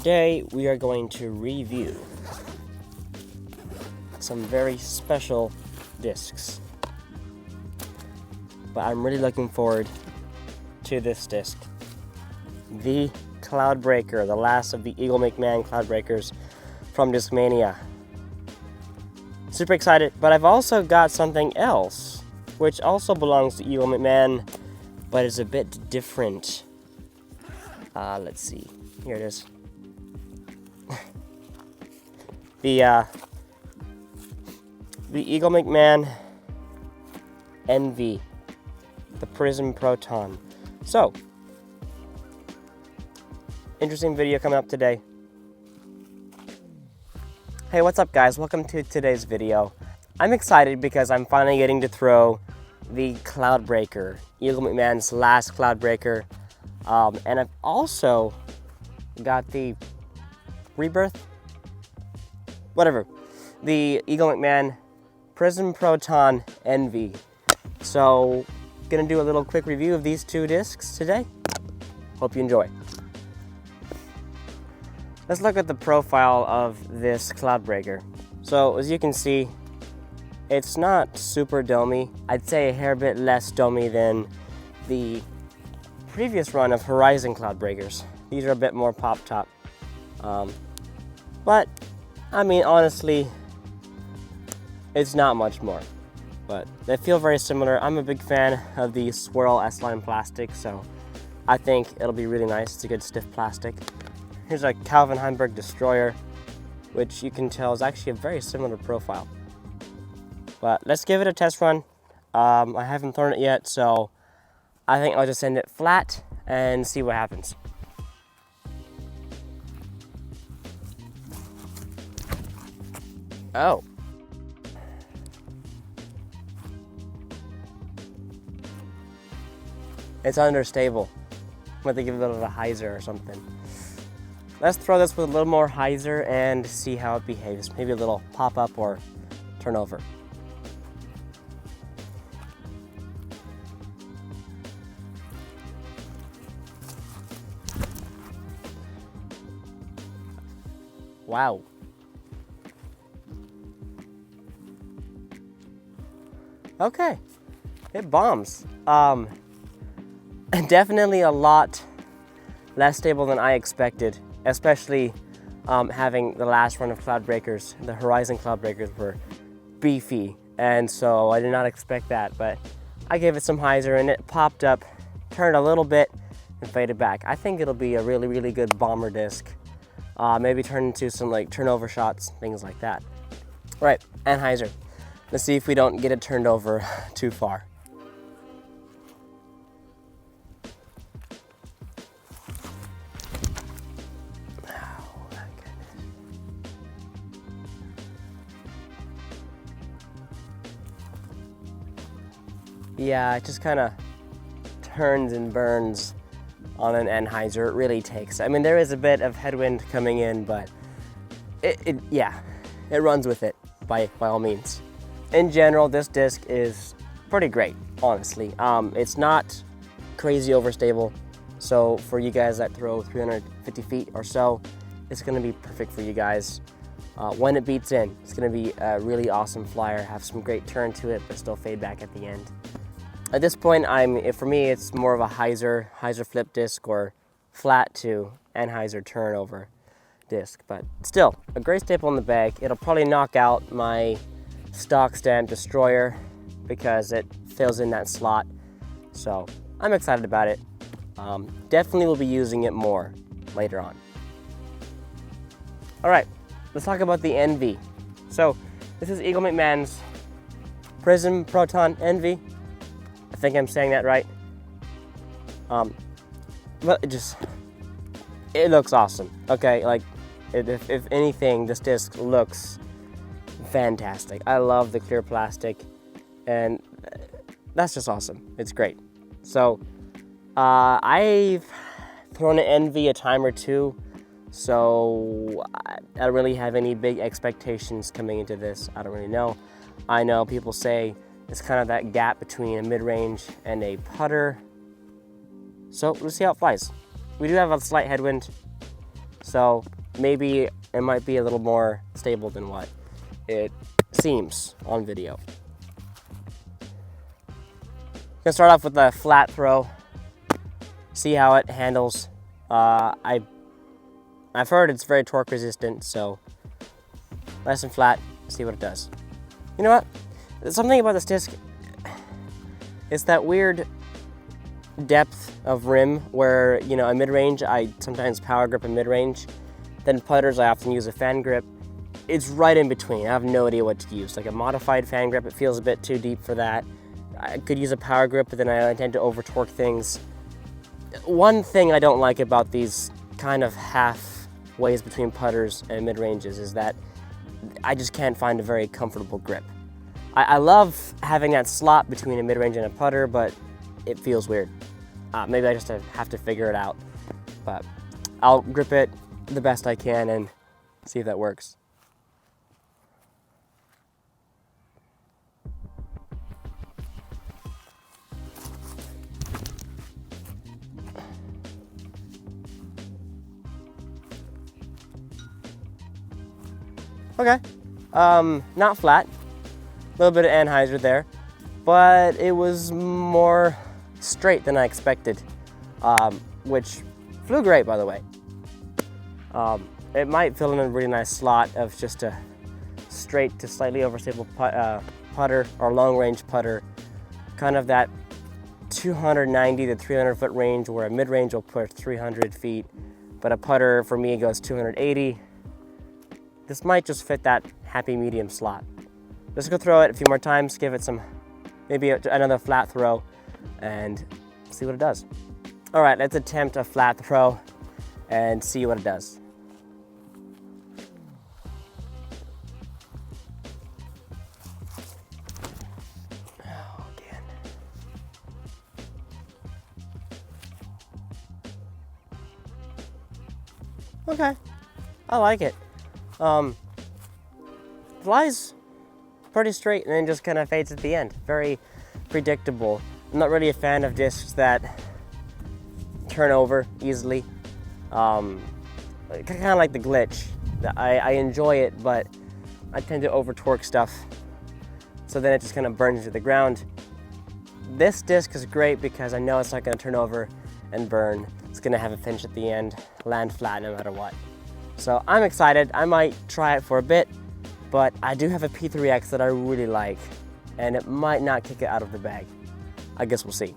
Today we are going to review some very special discs. But I'm really looking forward to this disc. The Cloud Breaker, the last of the Eagle McMahon Cloud Breakers from Discmania. Super excited, but I've also got something else, which also belongs to Eagle McMahon, but is a bit different. Let's see. Here it is. The Eagle McMahon NV, the Prism Proton. So, interesting video coming up today. Hey, what's up guys? Welcome to today's video. I'm excited because I'm finally getting to throw the Cloud Breaker, Eagle McMahon's last Cloud Breaker. And I've also got the Rebirth, whatever, the Eagle McMahon Prism Proton NV. So, gonna do a little quick review of these two discs today. Hope you enjoy. Let's look at the profile of this Cloud Breaker. So, as you can see, it's not super domey. I'd say a hair bit less domey than the previous run of Horizon Cloud Breakers. These are a bit more pop top. But, I mean, honestly, it's not much more. But they feel very similar. I'm a big fan of the Swirl S-Line plastic, so I think it'll be really nice. It's a good stiff plastic. Here's a Calvin Heimberg Destroyer, which you can tell is actually a very similar profile. But let's give it a test run. I haven't thrown it yet, so I think I'll just send it flat and see what happens. Oh. It's understable. I'm going to give it a little hyzer or something. Let's throw this with a little more hyzer and see how it behaves. Maybe a little pop-up or turnover. Wow. Okay, it bombs. Definitely a lot less stable than I expected, especially having the last run of Cloud Breakers. The Horizon Cloud Breakers were beefy, and so I did not expect that, but I gave it some hyzer and it popped up, turned a little bit, and faded back. I think it'll be a really, really good bomber disc. Maybe turn into some like turnover shots, things like that. All right, and hyzer. Let's see if we don't get it turned over too far. Yeah, it just kind of turns and burns on an Anheuser. It really takes. I mean, there is a bit of headwind coming in, but it runs with it by all means. In general, this disc is pretty great, honestly. It's not crazy overstable, so for you guys that throw 350 feet or so, it's going to be perfect for you guys. When it beats in, it's going to be a really awesome flyer, have some great turn to it, but still fade back at the end. At this point, for me, it's more of a hyzer flip disc or flat to Anheuser turnover disc, but still a great staple in the bag. It'll probably knock out my stock stand Destroyer because it fills in that slot. So I'm excited about it. Definitely will be using it more later on. All right, let's talk about the NV. So this is Eagle McMahon's Prism Proton NV. I think I'm saying that right. But it looks awesome. Okay, like if anything, this disc looks fantastic. I love the clear plastic, and that's just awesome. It's great. So I've thrown an NV a time or two, so I don't really have any big expectations coming into this. I don't really know. I know people say it's kind of that gap between a mid-range and a putter. So let's see how it flies. We do have a slight headwind. So maybe it might be a little more stable than what it seems on video. Gonna start off with a flat throw, see how it handles. I've heard it's very torque resistant, so nice and flat, see what it does. You know what? Something about this disc, it's that weird depth of rim where, you know, a mid-range, I sometimes power grip a mid-range, then putters I often use a fan grip. It's right in between. I have no idea what to use. Like a modified fan grip, it feels a bit too deep for that. I could use a power grip, but then I tend to over torque things. One thing I don't like about these kind of half ways between putters and mid-ranges is that I just can't find a very comfortable grip. I love having that slot between a mid-range and a putter, but it feels weird. Maybe I just have to figure it out, but I'll grip it the best I can and see if that works. Okay, not flat, a little bit of anhyzer there, but it was more straight than I expected, which flew great, by the way. It might fill in a really nice slot of just a straight to slightly overstable putter or long range putter, kind of that 290 to 300 foot range where a mid-range will push 300 feet, but a putter for me goes 280. This might just fit that happy medium slot. Let's go throw it a few more times, give it some, maybe another flat throw, and see what it does. All right, let's attempt a flat throw and see what it does. Oh, again. Okay, I like it. Flies pretty straight and then just kind of fades at the end. Very predictable. I'm not really a fan of discs that turn over easily. Kind of like the glitch. I enjoy it, but I tend to over torque stuff, so then it just kind of burns into the ground. This disc is great because I know it's not going to turn over and burn. It's going to have a finish at the end, land flat no matter what. So I'm excited. I might try it for a bit, but I do have a P3X that I really like, and it might not kick it out of the bag. I guess we'll see.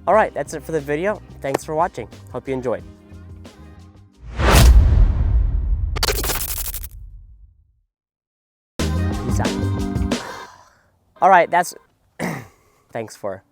All right, that's it for the video. Thanks for watching. Hope you enjoyed. Peace out. All right, that's, thanks for